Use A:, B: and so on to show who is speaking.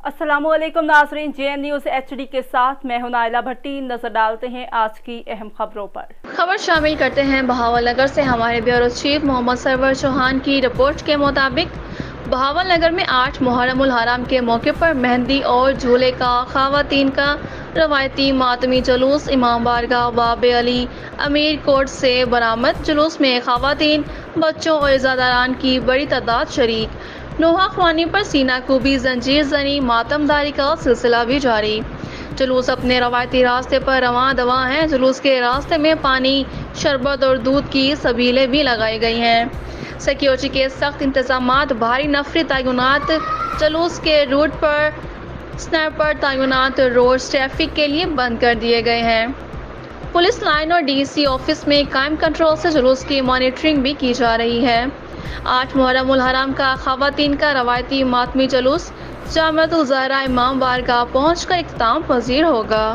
A: अस्सलामुअलैकुम नाज़रीन, JN news HD के साथ मैं हूं नाइला भट्टी। नजर डालते हैं आज की अहम खबरों पर।
B: खबर शामिल करते हैं बहावल नगर से। हमारे ब्यूरो चीफ मोहम्मद सरवर चौहान की रिपोर्ट के मुताबिक बहावल नगर में 8 मुहर्रम उल हराम के मौके पर मेहंदी और झूले का खवातीन का रवायती मातमी जुलूस इमाम बारगाह बाबे अली अमीर कोट से बरामद। जुलूस में खवातीन, बच्चों और इज़ादारान की बड़ी तादाद शरीक। नोहा ख्वानी पर सीना कुबी, जंजीर जनी, मातमदारी का सिलसिला भी जारी। जुलूस अपने रवायती रास्ते पर रवां दवा हैं। जुलूस के रास्ते में पानी, शरबत और दूध की सबीलें भी लगाई गई हैं। सिक्योरिटी के सख्त इंतजामात, भारी नफरी तैनात, जुलूस के रूट पर स्नैपर तैनात, रोड ट्रैफिक के लिए बंद कर दिए गए हैं। पुलिस लाइन और DC ऑफिस में कायम कंट्रोल से जुलूस की मॉनिटरिंग भी की जा रही है। 8 मुहर्रम उल हराम का खवातीन का रवायती मातमी जुलूस जामिअतुल ज़हरा इमाम बारगाह पहुँचकर इख्तिताम पज़ीर होगा।